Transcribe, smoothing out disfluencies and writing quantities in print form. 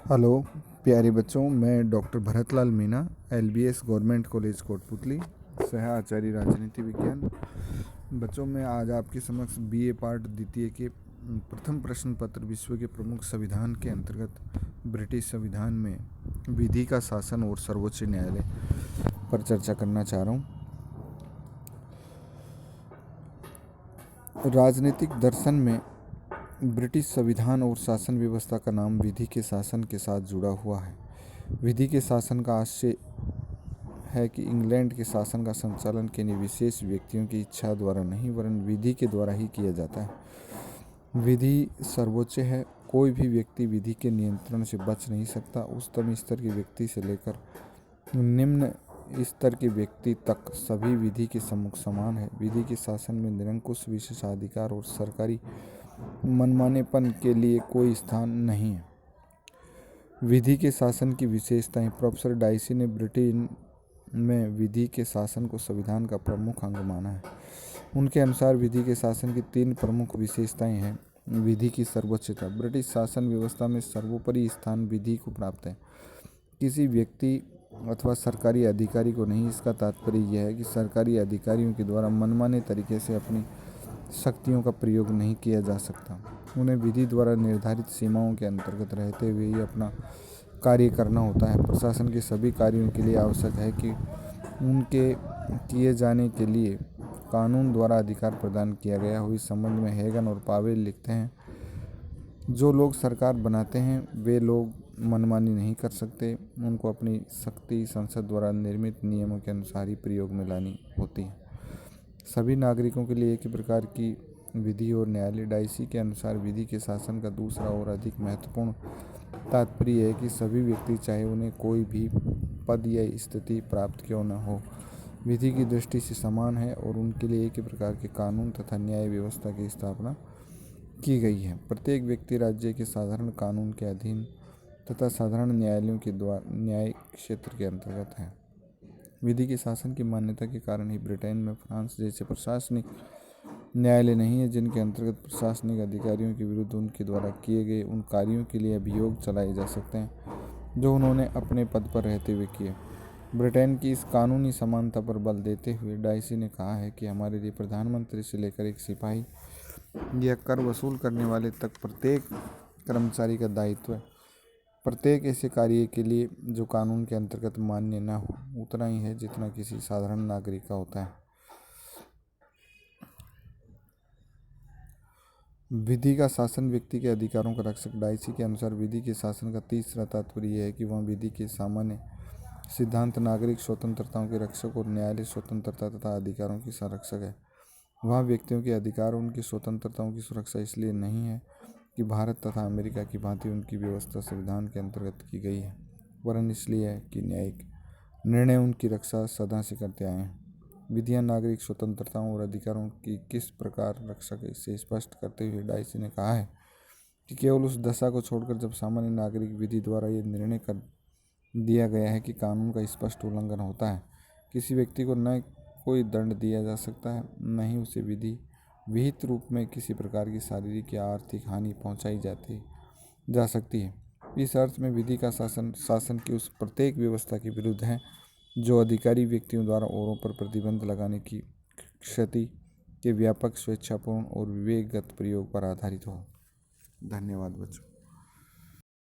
Hello प्यारे बच्चों, मैं doctor Bharatlal Meena, LBS government college Kotputli, सह आचार्य राजनीति विज्ञान। बच्चों, मैं आज आपके समक्ष बीए पार्ट द्वितीय के प्रथम प्रश्न पत्र विश्व के प्रमुख संविधान के अंतर्गत ब्रिटिश संविधान में विधि का शासन और सर्वोच्च न्यायालय पर चर्चा करना चाह रहा हूँ। राजनीतिक दर्शन में ब्रिटिश संविधान और शासन व्यवस्था का नाम विधि के शासन के साथ जुड़ा हुआ है। विधि के शासन का आशय है कि इंग्लैंड के शासन का संचालन किन्हीं विशेष व्यक्तियों की इच्छा द्वारा नहीं वरन विधि के द्वारा ही किया जाता है। विधि सर्वोच्च है। कोई भी व्यक्ति विधि के नियंत्रण से बच नहीं सकता। उच्चतम स्तर के व्यक्ति से लेकर निम्न स्तर के व्यक्ति तक सभी विधि के सम्मुख समान है। विधि के शासन में निरंकुश विशेषाधिकार और सरकारी मनमानेपन के लिए कोई स्थान नहीं है। विधि के शासन की विशेषताएं। प्रोफेसर डाइसी ने ब्रिटेन में विधि के शासन को संविधान का प्रमुख अंग माना है। उनके अनुसार विधि के शासन की 3 प्रमुख विशेषताएं हैं। विधि की सर्वोच्चता। ब्रिटिश शासन व्यवस्था में सर्वोपरि स्थान विधि को प्राप्त है, किसी व्यक्ति अथवा सरकारी अधिकारी को नहीं। इसका तात्पर्य यह है कि सरकारी अधिकारियों के द्वारा मनमाने तरीके से अपनी शक्तियों का प्रयोग नहीं किया जा सकता। उन्हें विधि द्वारा निर्धारित सीमाओं के अंतर्गत रहते हुए ही अपना कार्य करना होता है। प्रशासन के सभी कार्यों के लिए आवश्यक है कि उनके किए जाने के लिए कानून द्वारा अधिकार प्रदान किया गया हो। इस संबंध में हेगन और पावेल लिखते हैं, जो लोग सरकार बनाते हैं वे लोग मनमानी नहीं कर सकते। उनको अपनी शक्ति संसद द्वारा निर्मित नियमों के अनुसार ही प्रयोग में लानी होती है। सभी नागरिकों के लिए एक ही प्रकार की विधि और न्यायालय। डाइसी के अनुसार विधि के शासन का दूसरा और अधिक महत्वपूर्ण तात्पर्य है कि सभी व्यक्ति, चाहे उन्हें कोई भी पद या स्थिति प्राप्त क्यों न हो, विधि की दृष्टि से समान है और उनके लिए एक ही प्रकार के कानून तथा न्याय व्यवस्था की स्थापना की गई है। प्रत्येक व्यक्ति राज्य के साधारण कानून के अधीन तथा साधारण न्यायालयों के द्वारा न्याय क्षेत्र के अंतर्गत है। विधि के शासन की मान्यता के कारण ही ब्रिटेन में फ्रांस जैसे प्रशासनिक न्यायालय नहीं है, जिनके अंतर्गत प्रशासनिक अधिकारियों के विरुद्ध उनके द्वारा किए गए उन कार्यों के लिए अभियोग चलाए जा सकते हैं जो उन्होंने अपने पद पर रहते हुए किए। ब्रिटेन की इस कानूनी समानता पर बल देते हुए डाइसी ने कहा है कि हमारे लिए प्रधानमंत्री से लेकर एक सिपाही या कर वसूल करने वाले तक प्रत्येक कर्मचारी का दायित्व प्रत्येक ऐसे कार्य के लिए जो कानून के अंतर्गत मान्य न हो उतना ही है जितना किसी साधारण नागरिक का होता है। विधि का शासन व्यक्ति के अधिकारों का रक्षक। डाइसी के अनुसार विधि के शासन का तीसरा तात्पर्य यह है कि वह विधि के सामान्य सिद्धांत, नागरिक स्वतंत्रताओं के रक्षक और न्यायालय स्वतंत्रता तथा अधिकारों की संरक्षक है। वहाँ व्यक्तियों के अधिकार और उनकी स्वतंत्रताओं की सुरक्षा इसलिए नहीं है कि भारत तथा अमेरिका की भांति उनकी व्यवस्था संविधान के अंतर्गत की गई है, वरन इसलिए है कि न्यायिक निर्णय उनकी रक्षा सदा से करते आए हैं। विधियाँ नागरिक स्वतंत्रताओं और अधिकारों की किस प्रकार रक्षा है, इसे स्पष्ट करते हुए डाइसी ने कहा है कि केवल उस दशा को छोड़कर जब सामान्य नागरिक विधि द्वारा ये निर्णय कर दिया गया है कि कानून का स्पष्ट उल्लंघन होता है, किसी व्यक्ति को न कोई दंड दिया जा सकता है, न ही उसे विधि विहित रूप में किसी प्रकार की शारीरिक या आर्थिक हानि पहुंचाई जा सकती है। इस अर्थ में विधि का शासन की उस प्रत्येक व्यवस्था के विरुद्ध है जो अधिकारी व्यक्तियों द्वारा औरों पर प्रतिबंध लगाने की क्षति के व्यापक, स्वेच्छापूर्ण और विवेकगत प्रयोग पर आधारित हो। धन्यवाद बच्चों।